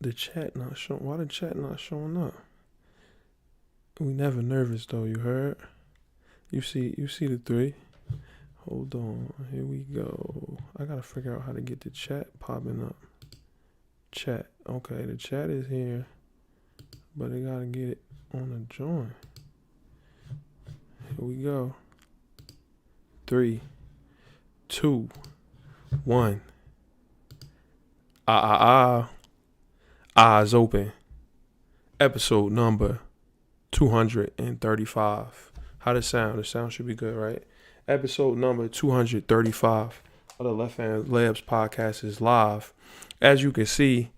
The chat not showing. Why the chat not showing up? We never nervous though. You heard? You see the 3. Hold on. Here we go. I gotta figure out how to get the chat popping up. Chat. Okay, the chat is here, but I gotta get it on the join. Here we go. 3, 2, 1. Eyes open. Episode number 235. How does it sound? The sound should be good, right? Episode number 235 of the Left Hand Labs podcast is live. As you can see,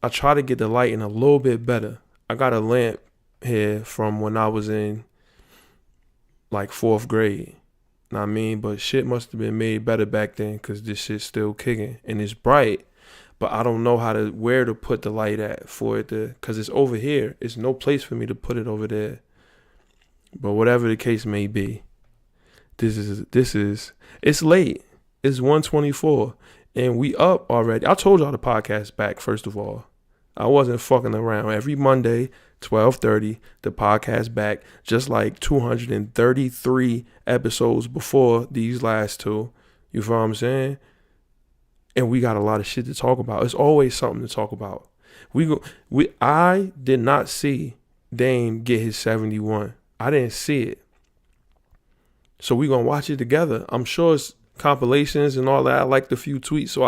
I try to get the lighting a little bit better. I got a lamp here from when I was in like 4th grade. Know what I mean? But shit must have been made better back then because this shit's still kicking. And it's bright, but I don't know where to put the light at for it to, because it's over here. It's no place for me to put it over there. But whatever the case may be, it's late. It's 1:24 and we up already. I told y'all the podcast back, first of all. I wasn't fucking around. Every Monday, 12:30, the podcast back, just like 233 episodes before these last 2. You feel what I'm saying? And we got a lot of shit to talk about. It's always something to talk about. I did not see Dame get his 71. I didn't see it. So we gonna watch it together. I'm sure it's compilations and all that. I liked a few tweets so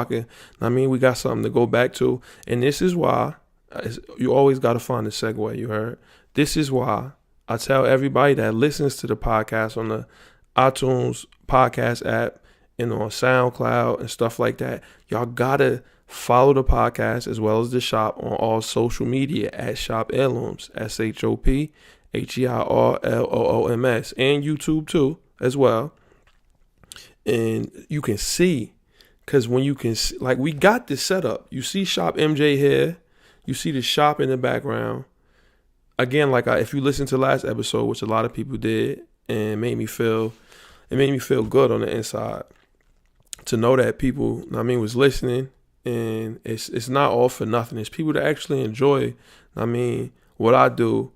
we got something to go back to. And this is why you always got to find a segue, you heard? This is why I tell everybody that listens to the podcast on the iTunes podcast app and on SoundCloud and stuff like that, y'all gotta follow the podcast as well as the shop on all social media at Shop Heirlooms, ShopHeirlooms, and YouTube too as well. And you can see, because when you can see, like, we got this set up. You see Shop MJ here. You see the shop in the background. Again, if you listen to last episode, which a lot of people did, and it made me feel good on the inside to know that people, was listening. And it's not all for nothing. It's people that actually enjoy, what I do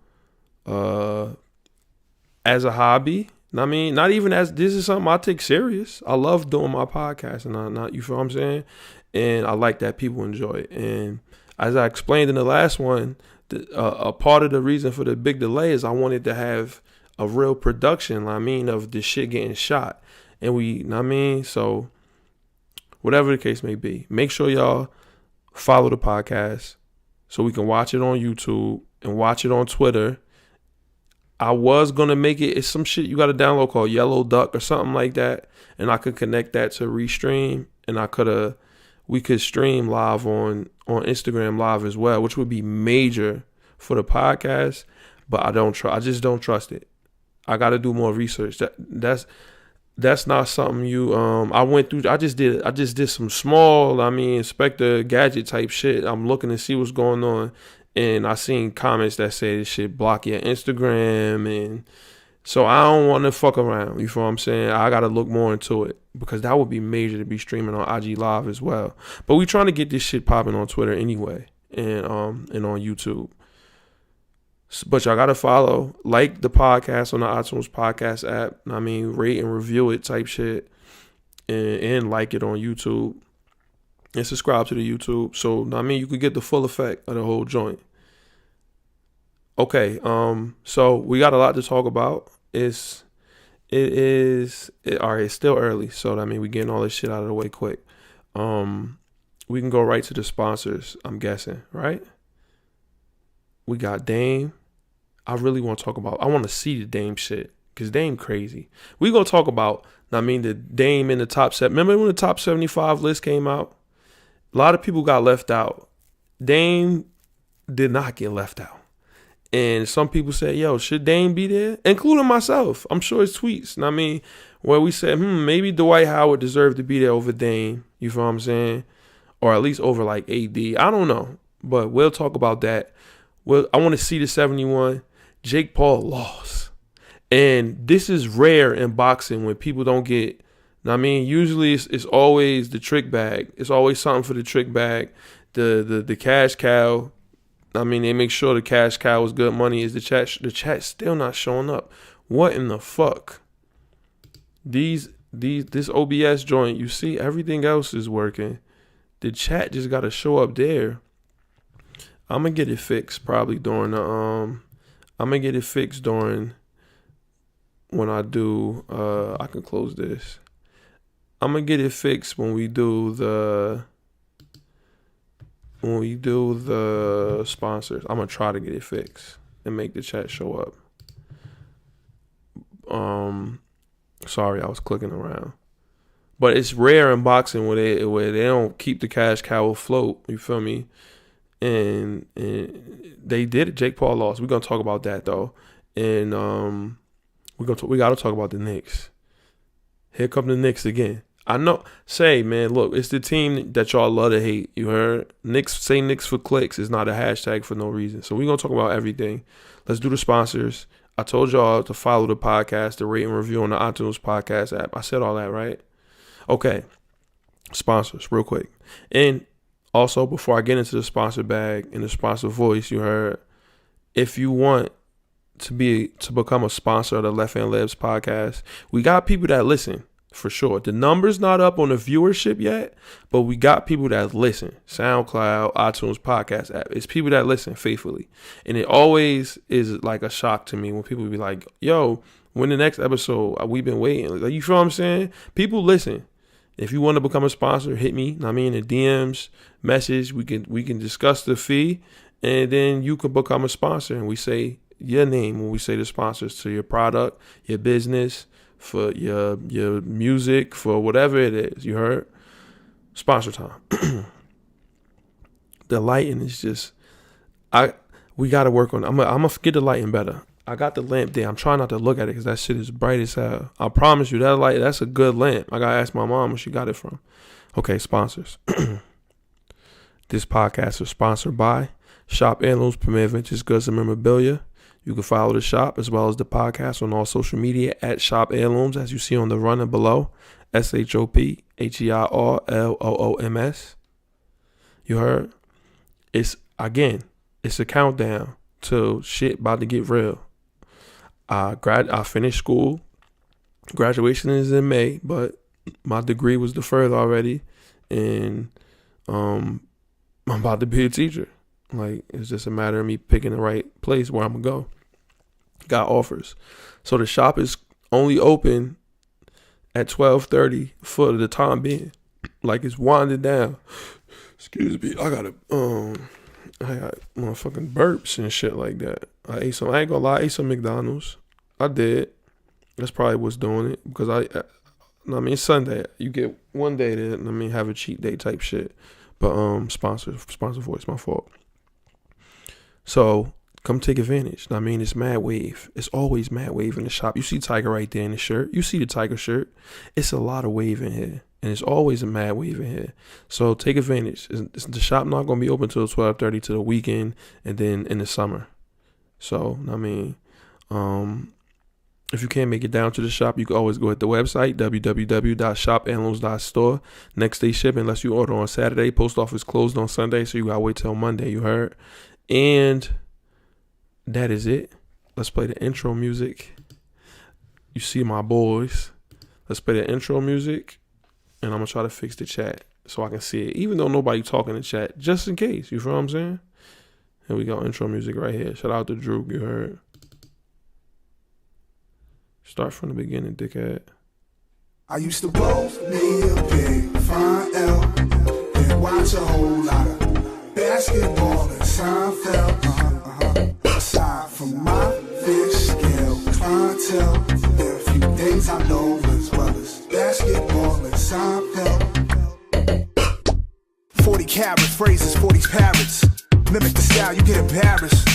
as a hobby. Not even as, this is something I take serious. I love doing my podcast, and you feel what I'm saying? And I like that people enjoy it. And as I explained in the last one, a part of the reason for the big delay is I wanted to have a real production, of the shit getting shot. And so whatever the case may be, make sure y'all follow the podcast so we can watch it on YouTube and watch it on Twitter. I was going to make it's some shit you got to download called Yellow Duck or something like that. And I could connect that to Restream, and we could stream live on Instagram Live as well, which would be major for the podcast. But I just don't trust it. I got to do more research. That's not something I went through. I just did some small, Inspector Gadget type shit. I'm looking to see what's going on. And I seen comments that say this shit block your Instagram. And so I don't want to fuck around. You feel what I'm saying? I got to look more into it because that would be major to be streaming on IG Live as well. But we trying to get this shit popping on Twitter anyway and on YouTube. But y'all got to follow, like the podcast on the iTunes podcast app. Rate and review it type shit. And like it on YouTube. And subscribe to the YouTube. So, you could get the full effect of the whole joint. Okay, so we got a lot to talk about. It's still early. So, we getting all this shit out of the way quick. We can go right to the sponsors, I'm guessing, right? We got Dame. I really want to talk about, I want to see the Dame shit because Dame crazy. We going to talk about, the Dame in the top 7. Remember when the top 75 list came out? A lot of people got left out. Dame did not get left out. And some people say, yo, should Dame be there? Including myself. I'm sure it's tweets. Where we said, maybe Dwight Howard deserved to be there over Dame. You feel what I'm saying? Or at least over like AD. I don't know. But we'll talk about that. I want to see the 71. Jake Paul lost. And this is rare in boxing when people don't get, usually it's always the trick bag. It's always something for the trick bag. The cash cow I mean, they make sure the cash cow is good money. Is the chat still not showing up? What in the fuck? This OBS joint, you see everything else is working. The chat just gotta show up there. I'm gonna get it fixed probably during the I'm gonna get it fixed during when I do I can close this. I'm gonna get it fixed when we do the sponsors. I'm gonna try to get it fixed and make the chat show up. Sorry, I was clicking around. But it's rare in boxing where they don't keep the cash cow afloat. You feel me? And they did it. Jake Paul lost. We're gonna talk about that though. And we gotta talk about the Knicks. Here come the Knicks again. I know. Say, man, look, it's the team that y'all love to hate. You heard? Knicks, say Knicks for clicks is not a hashtag for no reason. So we're gonna talk about everything. Let's do the sponsors. I told y'all to follow the podcast, the rate and review on the iTunes podcast app. I said all that, right? Okay. Sponsors, real quick. And also, before I get into the sponsor bag and the sponsor voice, you heard, if you want to become a sponsor of the Left Hand Labs podcast, we got people that listen, for sure. The number's not up on the viewership yet, but we got people that listen. SoundCloud, iTunes podcast app. It's people that listen faithfully. And it always is like a shock to me when people be like, yo, when the next episode? We've been waiting. Like, you feel what I'm saying? People listen. If you want to become a sponsor, hit me. I mean, in the DMs, message. We can discuss the fee, and then you can become a sponsor. And we say your name when we say the sponsors to your product, your business, for your music, for whatever it is. You heard? Sponsor time. The lighting is just, we got to work on it. I'm gonna get the lighting better. I got the lamp there. I'm trying not to look at it because that shit is bright as hell. I promise you, that light, that's a good lamp. I got to ask my mom where she got it from. Okay, sponsors. This podcast is sponsored by Shop Heirlooms, Premier Vintage Goods and Memorabilia. You can follow the shop as well as the podcast on all social media at Shop Heirlooms, as you see on the runner below. ShopHeirlooms. You heard? It's a countdown to shit about to get real. I finished school. Graduation is in May, but my degree was deferred already, and I'm about to be a teacher. Like, it's just a matter of me picking the right place where I'm gonna go. Got offers. So the shop is only open at 12:30 for the time being. Like, it's winding down. Excuse me. I got motherfucking burps and shit like that. I ain't gonna lie, I ate some McDonald's. I did. That's probably what's doing it. Because it's Sunday. You get one day to, have a cheat day type shit. But sponsor voice, my fault. So come take advantage. It's mad wave. It's always mad wave in the shop. You see Tiger right there in the shirt. You see the Tiger shirt. It's a lot of wave in here. And it's always a mad wave in here. So take advantage. The shop not going to be open till 12:30 to the weekend and then in the summer. So, if you can't make it down to the shop, you can always go at the website, www.shopheirlooms.store. Next day shipping unless you order on Saturday. Post office closed on Sunday, so you got to wait till Monday, you heard. And that is it. Let's play the intro music. You see my boys. Let's play the intro music. And I'm going to try to fix the chat so I can see it. Even though nobody talking in the chat. Just in case. You feel what I'm saying? Here we go. Intro music right here. Shout out to Drew. You heard. Start from the beginning, dickhead. I used to roll me a big fine L and watch a whole lot of basketball and Soundcloud. Aside from my fish scale clientele, there are a few things I know as well as basketball and Soundcloud. 40 carats, phrases, 40 parrots. Mimic the style, you get embarrassed.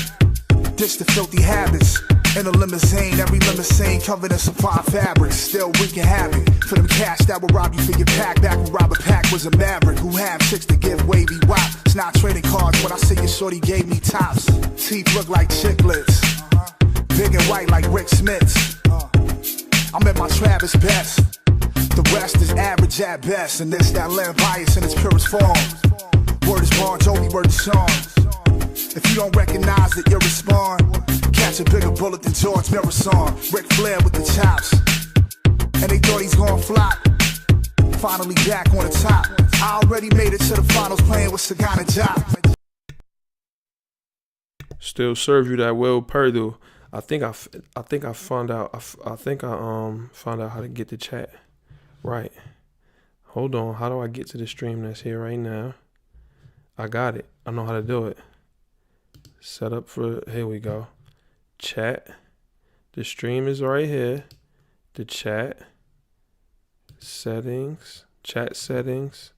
Ditch the filthy habits. In a limousine, every limousine covered in supply fabrics. Still wreaking havoc for them cash that will rob you for your pack. Back when Robert Pack was a maverick who had chicks to give wavy wop. It's not trading cards when I say your shorty gave me tops. Teeth look like chiclets, big and white like Rick Smith's. I'm at my Travis best. The rest is average at best, and this that land bias in its purest form. Word is Bon Jovi, word is Sean. If you don't recognize it, you'll respond. Catch a bigger bullet than George Marathon. Ric Flair with the chops. And they thought he's gonna flop. Finally back on the top. I already made it to the finals playing with Sagana Job. Still serve you that Will Purdue. I think I found out found out how to get the chat right. Hold on, how do I get to the stream that's here right now? I got it. I know how to do it. Set up for, here we go. Chat. The stream is right here. The chat. Settings. Chat settings.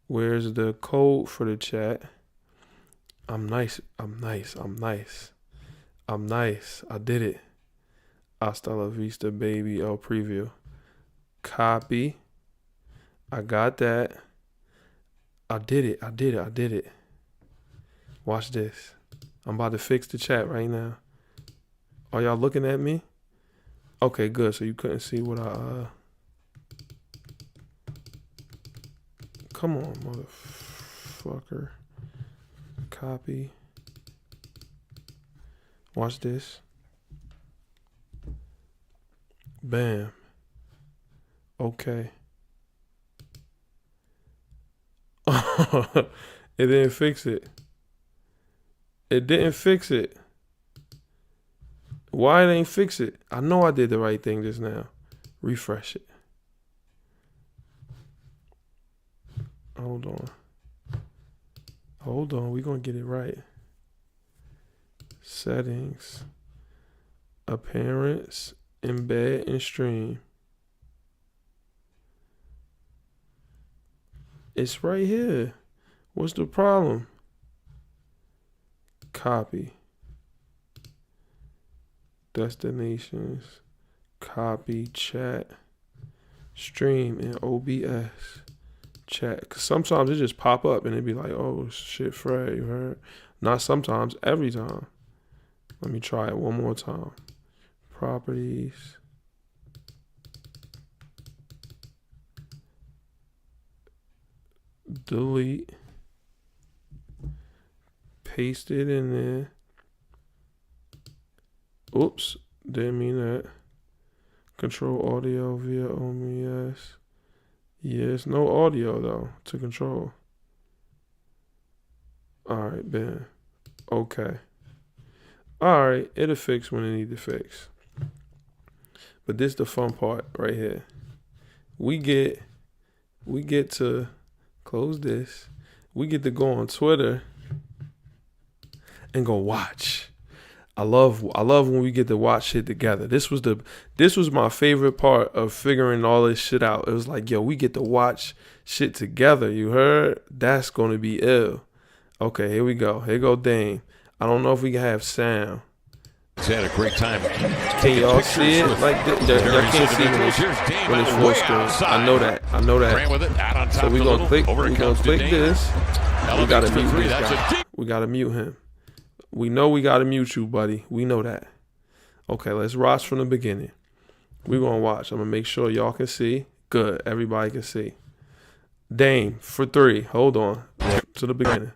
Where's the code for the chat? I'm nice. I did it. Hasta la vista, baby. Oh, preview. Copy. I got that. I did it. Watch this. I'm about to fix the chat right now. Are y'all looking at me? Okay, good. So you couldn't see what I Come on, motherfucker. Copy. Watch this. Bam. Okay. It didn't fix it. Why it ain't fix it? I know I did the right thing just now. Refresh it. Hold on. We're going to get it right. Settings. Appearance. Embed and stream. It's right here. What's the problem? Copy. Destinations. Copy. Chat. Stream in OBS. Chat. Cause sometimes it just pop up and it'd be like, oh shit, Fred, you heard? Not sometimes, every time. Let me try it one more time. Properties. Delete. Paste it in there. Oops, didn't mean that. Control audio via OBS. Yes, no audio though to control. Alright, Ben. Okay. Alright, it'll fix when it need to fix. But this is the fun part right here. We get to close this. We get to go on Twitter and go watch. I love when we get to watch shit together. This was my favorite part of figuring all this shit out. It was like, yo, we get to watch shit together. You heard? That's gonna be ill. Okay, here we go. Here go Dame. I don't know if we can have sound. He's had a great time. Can y'all see it? Like y'all can't see when it's full screen. I know that. So we gonna click this. We gotta mute this guy. We gotta mute him. We know we gotta mute you, buddy. We know that. Okay, let's watch from the beginning. We're gonna watch. I'm gonna make sure y'all can see. Good. Everybody can see. Dame for 3. Hold on. To the beginning.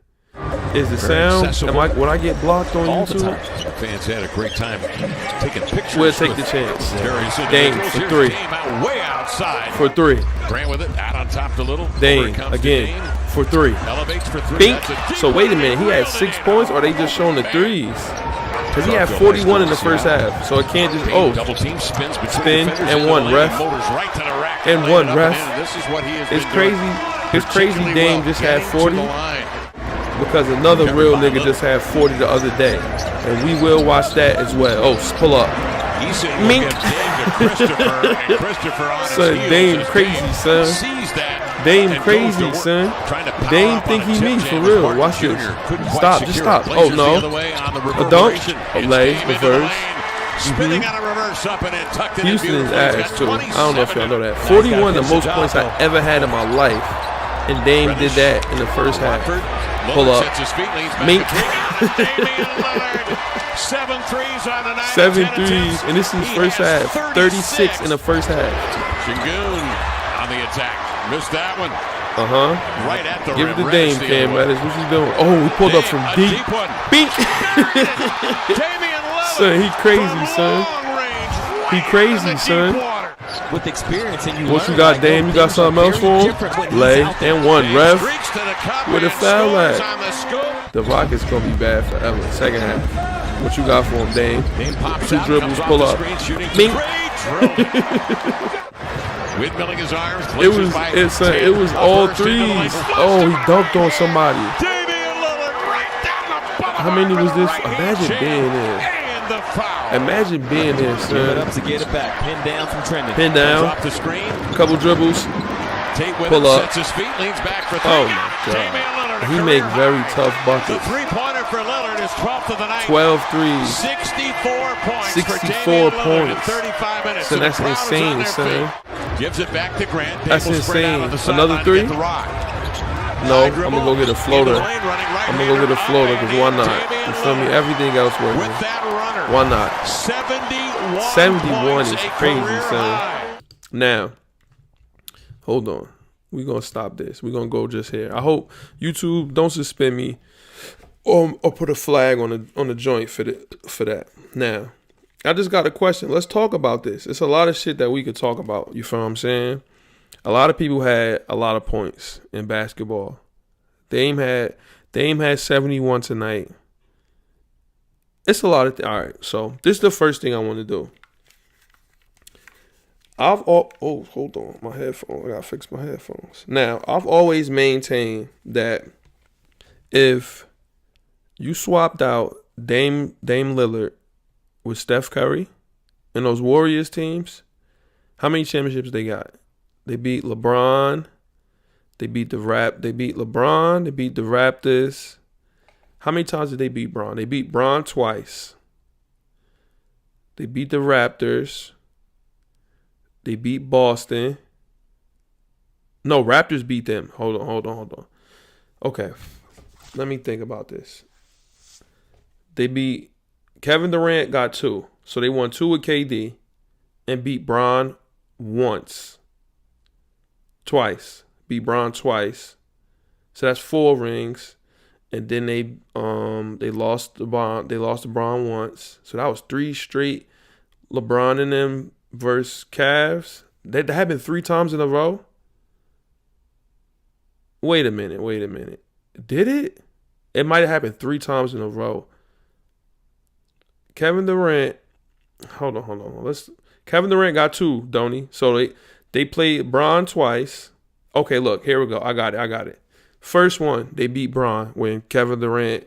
Is the sound? Would I get blocked on YouTube? Fans had a great time taking pictures. We'll take the chance. Dame for 3. Way outside. For 3. Grant with it. Out on top to Little. Dame again for 3. Elevates for 3. Bink. So wait a minute. He had 6 points, or are they just showing the threes? Because he had 41 in the first half. So it can't just double team spin and one ref. And one ref. It's crazy. It's crazy. Dame just had 40. Because another real nigga just had 40 the other day. And we will watch that as well. Oh, pull up. Mink. Son, Dame crazy, son. Dame crazy, son. Dame think he me for real. Watch this. Stop, just stop. Oh, no. A dunk. A lay, reverse. Houston is ass, too. I don't know if y'all know that. 41, the most points I ever had in my life. And Dame did that in the first half. Pull up. Mink. 7 threes. And this is first half. 36 in the first half. Shingun on the attack. Missed that one. Right at the Give rim. it to Dame, Cam Reddish. What you doing? Oh, he pulled up from deep. one. Bink. Damian Lillard Son, he crazy, from son. long range, He right crazy, into the son. deep water. With experience, and What you got, Dame? You got something else for him? Lay and one. Rev. Streaks to the cup With a and foul scores at. on the scoop. The Rockets gonna be bad forever. Second half. What you got for him, Dame? Dame pops Two out, dribbles, comes off pull the up. screen, shooting Bing. Windmilling his arms. It was all threes. Oh, he dunked on somebody. Damian Lillard right down the bottom. How many was this? Right Imagine hand being there. And the foul. Imagine being there, Give it up son. to get it back. Pin down from Trendon. Pin Comes down. off the screen. Couple dribbles. Tate with Pull him, up. sets his feet, leans back for three. Oh my Damian God. Lillard, He career make high. very tough The buckets. three-pointer for Lillard is 12th of the night. 12 threes. 64 points 64 for Damian Lillard in points. 35 minutes. So And the that's crowd is on insane, their son. feet. Gives it back to Grant. That's People spread out insane. on the Another sideline to three? get the rock. No, High I'm dribble, gonna go get a into floater. the lane, running I'm gonna go get a right-hander floater up because and why in. not? Damian You feel me? Lillard Everything else working. with that runner. Why not? 71 71 points, is a crazy, career son. high. Now, hold on. We're gonna stop this. We're gonna go just here. I hope YouTube don't suspend me or put a flag on the joint for that. Now, I just got a question. Let's talk about this. It's a lot of shit that we could talk about. You feel what I'm saying? A lot of people had a lot of points in basketball. Dame had 71 tonight. It's a lot of all right. So this is the first thing I want to do. Hold on, my headphones. I gotta fix my headphones. Now, I've always maintained that if you swapped out Dame Lillard with Steph Curry and those Warriors teams, how many championships they got? They beat LeBron. They beat LeBron. They beat the Raptors. How many times did they beat Bron? They beat Bron twice. They beat the Raptors. They beat Boston. No, Raptors beat them. Hold on. Okay. Let me think about this. They beat Kevin Durant got 2. So they won 2 with KD and beat Bron once. Twice. Beat Bron twice. So that's 4 rings. And then they lost to Bron once. So that was 3 straight LeBron and them versus Cavs. That happened 3 times in a row. Wait a minute. Did it? It might have happened 3 times in a row. Kevin Durant. Hold on. Kevin Durant got 2, don't he? So they played Bron twice. Okay, look, here we go. I got it. First one, they beat Bron when Bobby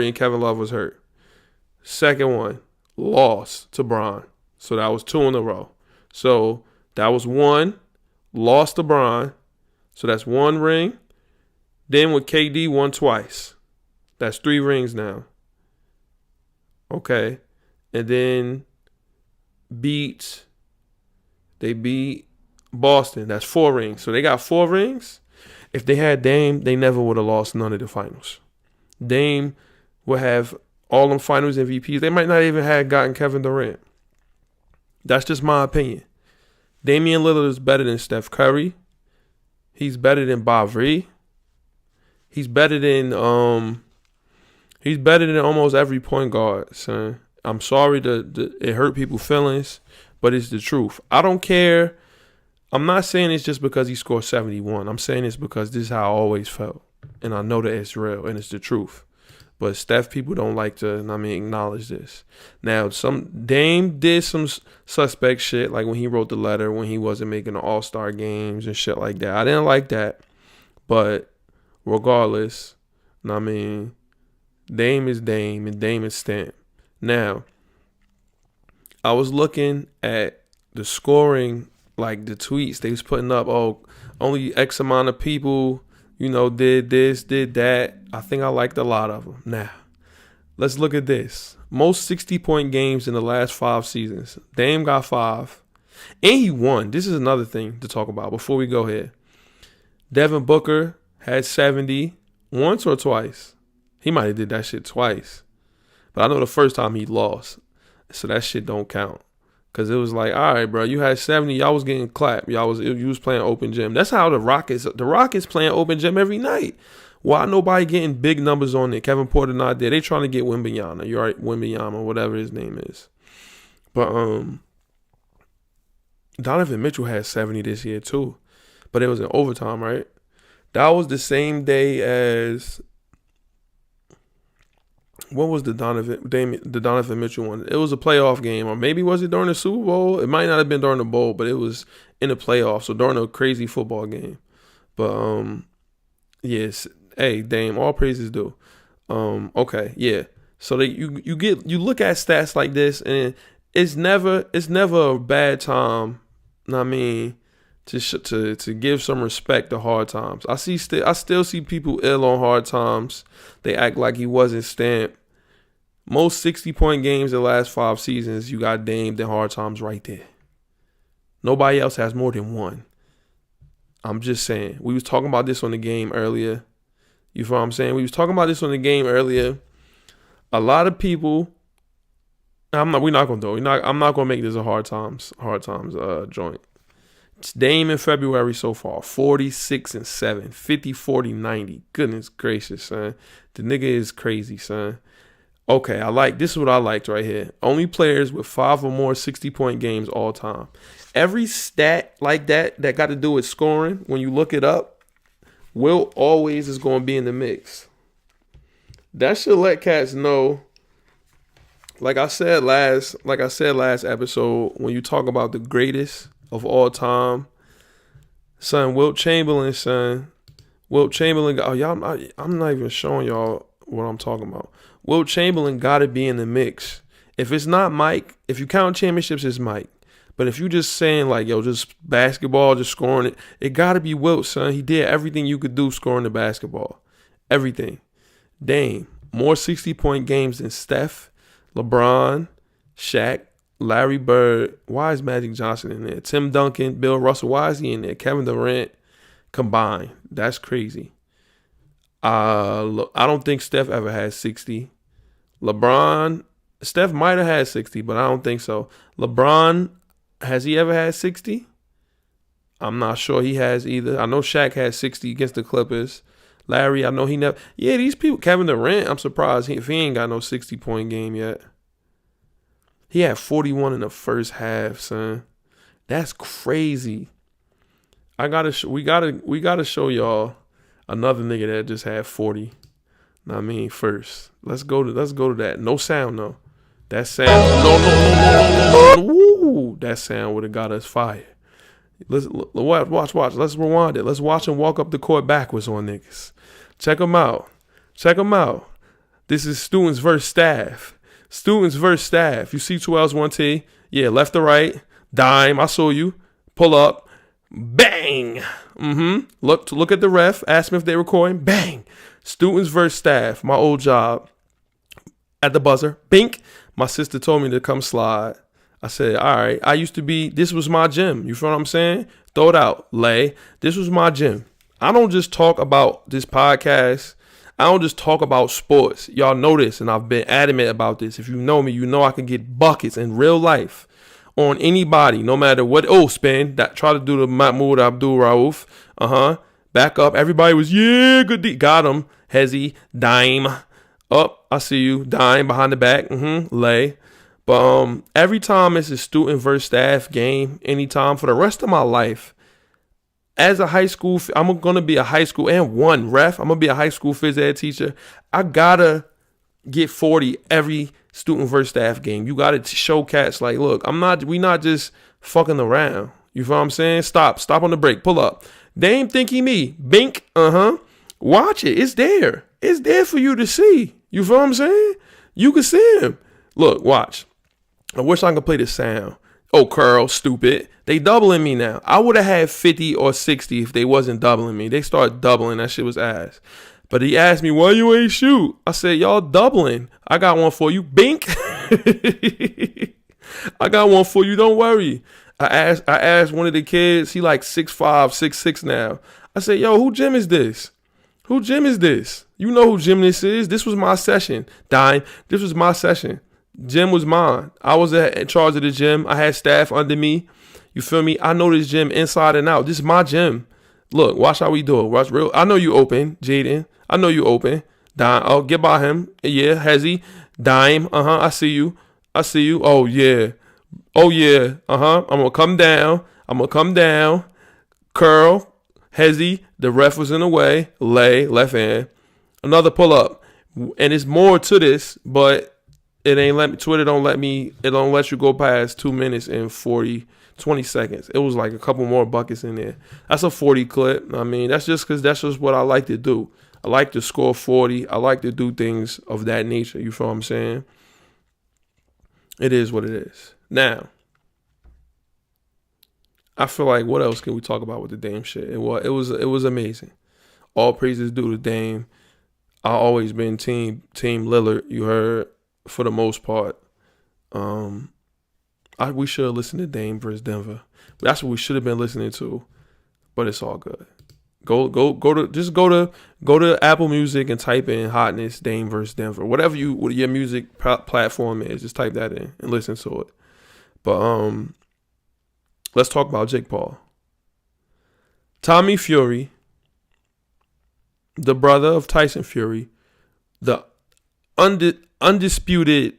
and Kevin Love was hurt. Second one, lost to Bron. So that was 2 in a row. So that was 1, lost to Bron. So that's 1 ring. Then with KD, won twice. That's 3 rings now. Okay. And then they beat Boston. That's 4 rings. So they got 4 rings. If they had Dame, they never would have lost none of the finals. Dame would have all them finals MVPs. They might not even have gotten Kevin Durant. That's just my opinion. Damian Lillard is better than Steph Curry. He's better than Bobby. He's better than almost every point guard, son. I'm sorry it hurt people's feelings, but it's the truth. I don't care. I'm not saying it's just because he scored 71. I'm saying it's because this is how I always felt. And I know that it's real and it's the truth. But Steph people don't like to, acknowledge this. Now, Dame did some suspect shit, like when he wrote the letter, when he wasn't making the All-Star games and shit like that. I didn't like that. But regardless, Dame is Dame and Dame is Stamp. Now, I was looking at the scoring, like the tweets they was putting up. Oh, only X amount of people, did this, did that. I think I liked a lot of them. Now, let's look at this. Most 60-point games in the last 5 seasons. Dame got 5. And he won. This is another thing to talk about before we go here. Devin Booker had 70 once or twice. He might have did that shit twice. But I know the first time he lost. So that shit don't count. Because it was like, all right, bro, you had 70. Y'all was getting clapped. You was playing open gym. That's how the Rockets playing open gym every night. Why nobody getting big numbers on it? Kevin Porter not there. They trying to get Wembanyama. You're right, Wembanyama, whatever his name is. But Donovan Mitchell had 70 this year too. But it was in overtime, right? That was the same day as, what was the Donovan Mitchell one? It was a playoff game, or maybe was it during the Super Bowl? It might not have been during the bowl, but it was in the playoffs, so during a crazy football game. But yes, hey, Dame, all praises due. Okay, yeah. So that you look at stats like this, and it's never a bad time. I mean, to give some respect to hard times. I still see people ill on hard times. They act like he wasn't stamped. Most 60-point games in the last 5 seasons, you got Dame and hard times right there. Nobody else has more than one. I'm just saying. We was talking about this on the game earlier. You feel what I'm saying? We was talking about this on the game earlier. A lot of people. I'm not gonna make this a hard times joint. It's Dame in February so far, 46-7, 50, 40, 90. Goodness gracious, son. The nigga is crazy, son. Okay, this is what I liked right here. Only players with 5 or more 60-point games all time. Every stat like that got to do with scoring, when you look it up, Wilt always is going to be in the mix. That should let cats know. Like I said last episode, when you talk about the greatest of all time, son, Wilt Chamberlain, son. Wilt Chamberlain, I'm not even showing y'all what I'm talking about. Wilt Chamberlain got to be in the mix. If it's not Mike, if you count championships, it's Mike. But if you just saying like, yo, just basketball, just scoring it got to be Wilt, son. He did everything you could do scoring the basketball. Everything. Dame, more 60-point games than Steph, LeBron, Shaq, Larry Bird. Why is Magic Johnson in there? Tim Duncan, Bill Russell. Why is he in there? Kevin Durant combined. That's crazy. I don't think Steph ever had 60. Steph might have had 60, but I don't think so. LeBron, has he ever had 60? I'm not sure he has either. I know Shaq had 60 against the Clippers. Larry, I know he never. Yeah, these people. Kevin Durant, I'm surprised if he ain't got no 60-point game yet. He had 41 in the first half, son. That's crazy. We gotta show y'all another nigga that just had 40. First. Let's go to that. No sound though. That sound. No. Woo! That sound would have got us fired. Watch. Let's rewind it. Let's watch him walk up the court backwards on niggas. Check him out. This is students versus staff. You see 2Ls, 1T. Yeah, left to right. Dime. I saw you. Pull up. Bang. Look at the ref. Ask me if they recording. Bang. Students versus staff. My old job. At the buzzer. Bink. My sister told me to come slide. I said, all right. This was my gym. You feel what I'm saying? Throw it out. Lay. This was my gym. I don't just talk about this podcast. I don't just talk about sports. Y'all know this, and I've been adamant about this. If you know me, you know I can get buckets in real life on anybody, no matter what. Oh, spin. Try to do the Mahmoud Abdul Rauf. Back up. Everybody was, yeah, good. Got him. Hezzy. Dime. Up. I see you. Dime behind the back. Lay. But every time it's a student versus staff game, anytime for the rest of my life, as a high school, I'm going to be a high school and one ref. I'm going to be a high school phys ed teacher. I got to get 40 every student versus staff game. You got to show cats like, look, we not just fucking around. You feel what I'm saying? Stop on the break. Pull up. Dame thinky me. Bink. Watch it. It's there. It's there for you to see. You feel what I'm saying? You can see him. Look, watch. I wish I could play the sound. Oh, curl, stupid. They doubling me now. I would have had 50 or 60 if they wasn't doubling me. They started doubling. That shit was ass. But he asked me, why you ain't shoot? I said, y'all doubling. I got one for you. Bink. I got one for you. Don't worry. I asked one of the kids. He like 6'5", 6'6" now. I said, yo, who gym is this? You know who gym this is. This was my session. Dime. This was my session. Gym was mine. I was in charge of the gym. I had staff under me. You feel me? I know this gym inside and out. This is my gym. Look, watch how we do it. Watch real. I know you open, Jaden. I know you open. Dime. Oh, get by him. Yeah, Hezzy. Dime. I see you. Oh, yeah. I'm going to come down. Curl. Hezzy. The ref was in the way. Lay. Left hand. Another pull up. And it's more to this, but it ain't let me. Twitter don't let me. It don't let you go past 2 minutes and 20 seconds. It was like a couple more buckets in there. That's a 40 clip. I mean, that's just because that's just what I like to do. I like to score 40. I like to do things of that nature. You feel what I'm saying? It is what it is. Now, I feel like what else can we talk about with the Dame shit? It was amazing. All praises due to Dame. I always been team Lillard. You heard, for the most part. We should have listened to Dame versus Denver. That's what we should have been listening to. But it's all good. Go to Apple Music and type in Hotness Dame versus Denver. Whatever your music platform is, just type that in and listen to it. But let's talk about Jake Paul. Tommy Fury, the brother of Tyson Fury, the undisputed,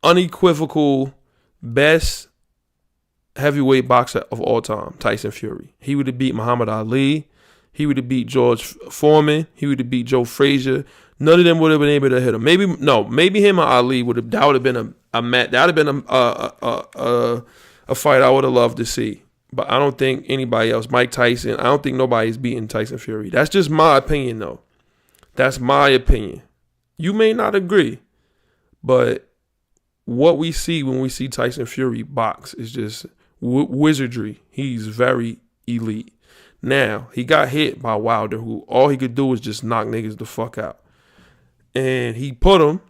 unequivocal best heavyweight boxer of all time, Tyson Fury. He would have beat Muhammad Ali. He would have beat George Foreman. He would have beat Joe Frazier. None of them would have been able to hit him. Maybe him or Ali would have. That would have been a fight I would have loved to see. But I don't think anybody else, Mike Tyson, I don't think nobody's beating Tyson Fury. That's just my opinion, though. That's my opinion. You may not agree, but what we see when we see Tyson Fury box is just wizardry. He's very elite. Now, he got hit by Wilder, who all he could do was just knock niggas the fuck out. And he put him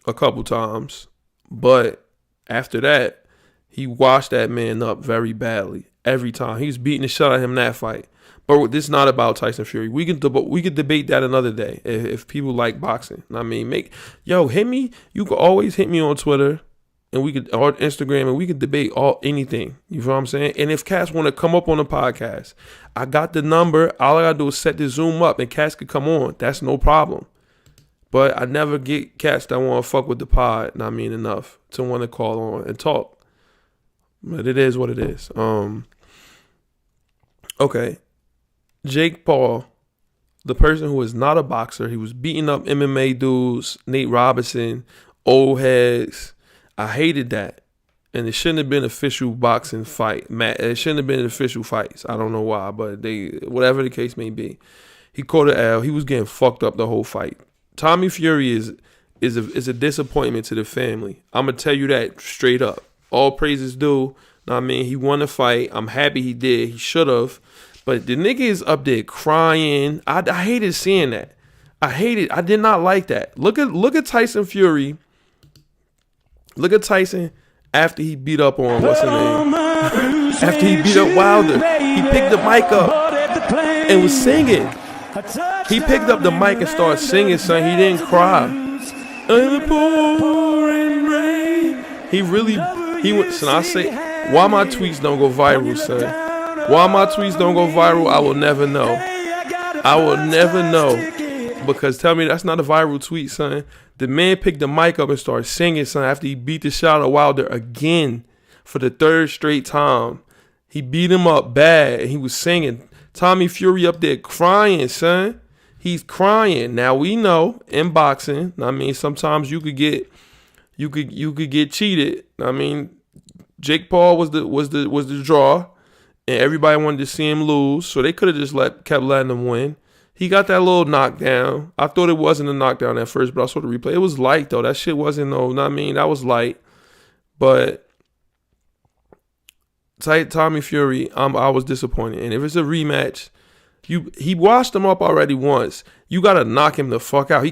a couple times, but after that, he washed that man up very badly every time. He was beating the shit out of him in that fight. But this is not about Tyson Fury. We could debate that another day if people like boxing. I mean, hit me. You can always hit me on Twitter or Instagram, and we could debate anything. You feel what I'm saying? And if cats want to come up on the podcast, I got the number. All I gotta do is set the Zoom up, and cats could come on. That's no problem. But I never get cats that want to fuck with the pod. Enough to want to call on and talk. But it is what it is. Okay. Jake Paul, the person who is not a boxer, he was beating up MMA dudes, Nate Robinson, old heads. I hated that. And it shouldn't have been official boxing fight. It shouldn't have been official fights. I don't know why, but whatever the case may be. He caught an L. He was getting fucked up the whole fight. Tommy Fury is a disappointment to the family. I'm going to tell you that straight up. All praises due. He won the fight. I'm happy he did. He should have. But the nigga is up there crying. I hated seeing that. I did not like that. Look at Tyson Fury. Look at Tyson after he beat up on what's his name? After he beat up Wilder, he picked the mic up and was singing. He picked up the mic and started singing, son. He didn't cry. In the pouring rain. He went. So I say, why my tweets don't go viral, son? Why my tweets don't go viral, I will never know. I will never know. Because tell me that's not a viral tweet, son. The man picked the mic up and started singing, son, after he beat the shit out of Wilder again for the third straight time. He beat him up bad and he was singing. Tommy Fury up there crying, son. He's crying. Now we know in boxing, sometimes you could get cheated. Jake Paul was the draw. And everybody wanted to see him lose, so they could have just kept letting him win. He got that little knockdown. I thought it wasn't a knockdown at first, but I saw the replay. It was light, though. That shit wasn't that was light. But Tommy Fury, I was disappointed. And if it's a rematch, he washed him up already once. You got to knock him the fuck out.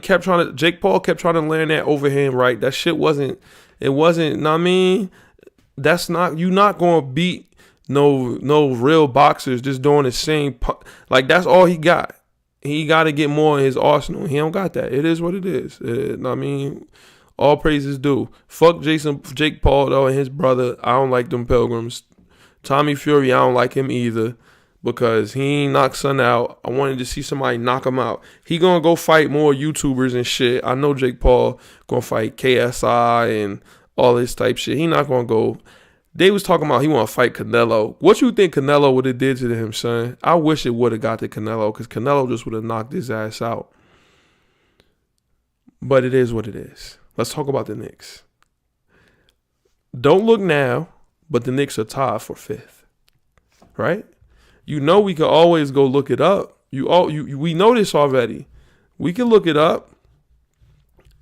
Jake Paul kept trying to land that overhand right. That shit wasn't, that's not, you not going to beat no real boxers just doing the same. That's all he got. He got to get more in his arsenal. He don't got that. It is what it is. All praises due. Fuck Jake Paul though and his brother. I don't like them Pilgrims. Tommy Fury, I don't like him either because he ain't knocked son out. I wanted to see somebody knock him out. He gonna go fight more YouTubers and shit. I know Jake Paul gonna fight KSI and all this type shit. He not gonna go. They was talking about he want to fight Canelo. What you think Canelo would have did to him, son? I wish it would have got to Canelo because Canelo just would have knocked his ass out. But it is what it is. Let's talk about the Knicks. Don't look now, but the Knicks are tied for 5th. Right? You know we can always go look it up. We know this already. We can look it up.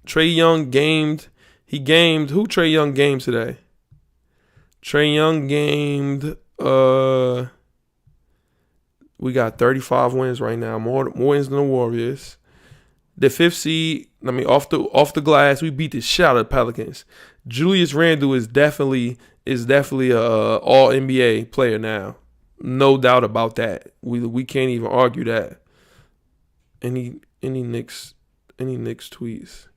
Trae Young gamed. He gamed. Who Trae Young gamed today? Trae Young gamed. We got 35 wins right now. More wins than the Warriors. The 5th seed. I mean, off the glass, we beat the shit out of the Pelicans. Julius Randle is definitely a all NBA player now. No doubt about that. We can't even argue that. Any Knicks tweets.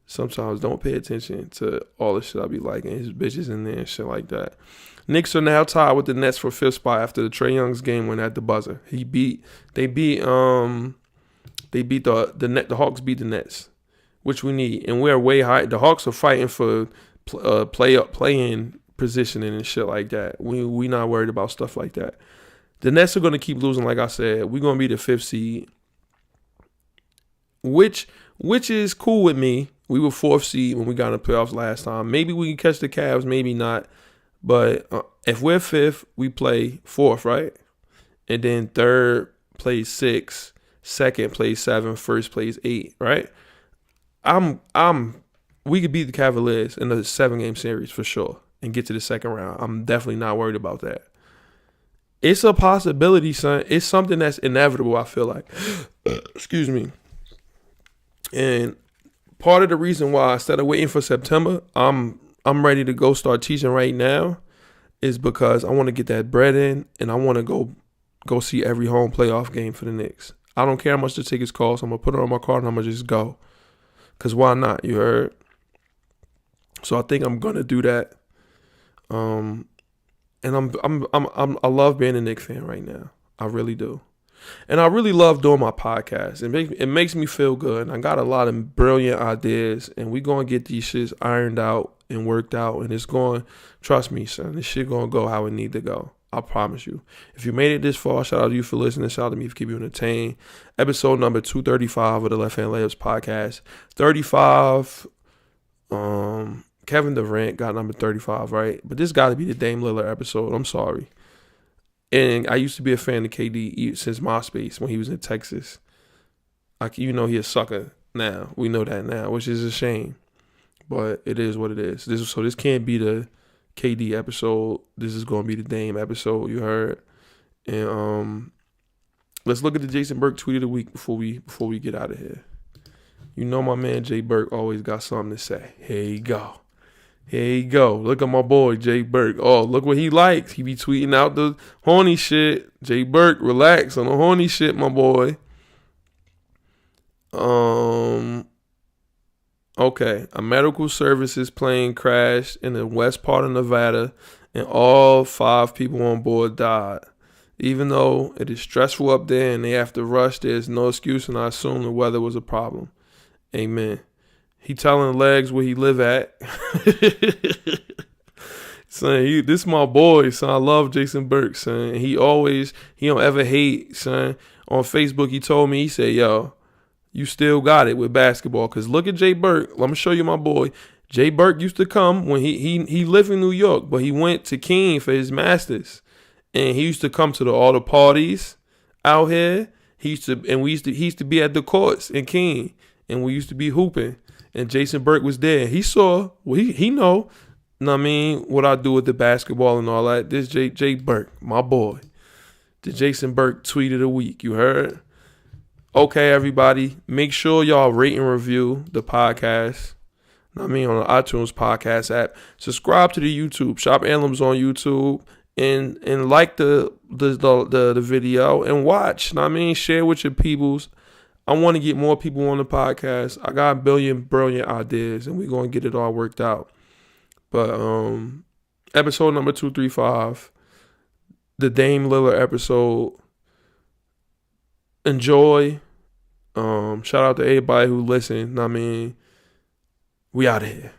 Sometimes don't pay attention to all the shit I be liking. His bitches in there and shit like that. Knicks are now tied with the Nets for 5th spot after the Trae Young's game went at the buzzer. They beat the Hawks beat the Nets, which we need, and we're way high. The Hawks are fighting for play-in positioning and shit like that. We not worried about stuff like that. The Nets are gonna keep losing, like I said. We're gonna be the 5th seed, which is cool with me. We were 4th seed when we got in the playoffs last time. Maybe we can catch the Cavs, maybe not. But if we're 5th, we play 4th, right? And then 3rd plays 6, 2nd plays 7, 1st plays 8, right? We could beat the Cavaliers in the 7-game series for sure and get to the 2nd round. I'm definitely not worried about that. It's a possibility, son. It's something that's inevitable, I feel like. Excuse me. And part of the reason why instead of waiting for September, I'm ready to go start teaching right now is because I want to get that bread in and I want to go see every home playoff game for the Knicks. I don't care how much the tickets cost. I'm going to put it on my card and I'm going to just go. Because why not? You heard? So I think I'm going to do that. And I love being a Knicks fan right now. I really do. And I really love doing my podcast. It makes me feel good. And I got a lot of brilliant ideas. And we going to get these shits ironed out and worked out. And it's going, trust me, son, this shit going to go how it need to go. I promise you. If you made it this far, shout out to you for listening. Shout out to me for keeping you entertained. Episode number 235 of the Left Hand Layups podcast. 35, Kevin Durant got number 35, right? But this got to be the Dame Lillard episode. I'm sorry. And I used to be a fan of KD since MySpace when he was in Texas. He a sucker now. We know that now, which is a shame. But it is what it is. This can't be the KD episode. This is going to be the Dame episode, you heard. And let's look at the Jason Burke tweet of the week before we get out of here. You know my man Jay Burke always got something to say. Here you go. Here you go. Look at my boy, Jay Burke. Oh, look what he likes. He be tweeting out the horny shit. Jay Burke, relax on the horny shit, my boy. Okay. A medical services plane crashed in the west part of Nevada, and all 5 people on board died. Even though it is stressful up there and they have to rush, there's no excuse, and I assume the weather was a problem. Amen. He telling Legs where he live at. Son, this my boy, son. I love Jason Burke, son. He don't ever hate, son. On Facebook, he told me, he said, yo, you still got it with basketball. Because look at Jay Burke. Let me show you my boy. Jay Burke used to come when he lived in New York, but he went to King for his master's. And he used to come to all the parties out here. He used to be at the courts in King. And we used to be hooping. And Jason Burke was there. He saw, he know what I mean, what I do with the basketball and all that. This Jay Burke, my boy. The Jason Burke tweet of the week. You heard? Okay, everybody. Make sure y'all rate and review the podcast. I mean, on the iTunes podcast app. Subscribe to the YouTube. Shop Heirlooms on YouTube. And like the video and watch. I mean, share with your peoples. I want to get more people on the podcast. I got a billion brilliant ideas, and we're going to get it all worked out. But episode number 235, the Dame Lillard episode. Enjoy. Shout out to everybody who listened. I mean, we out of here.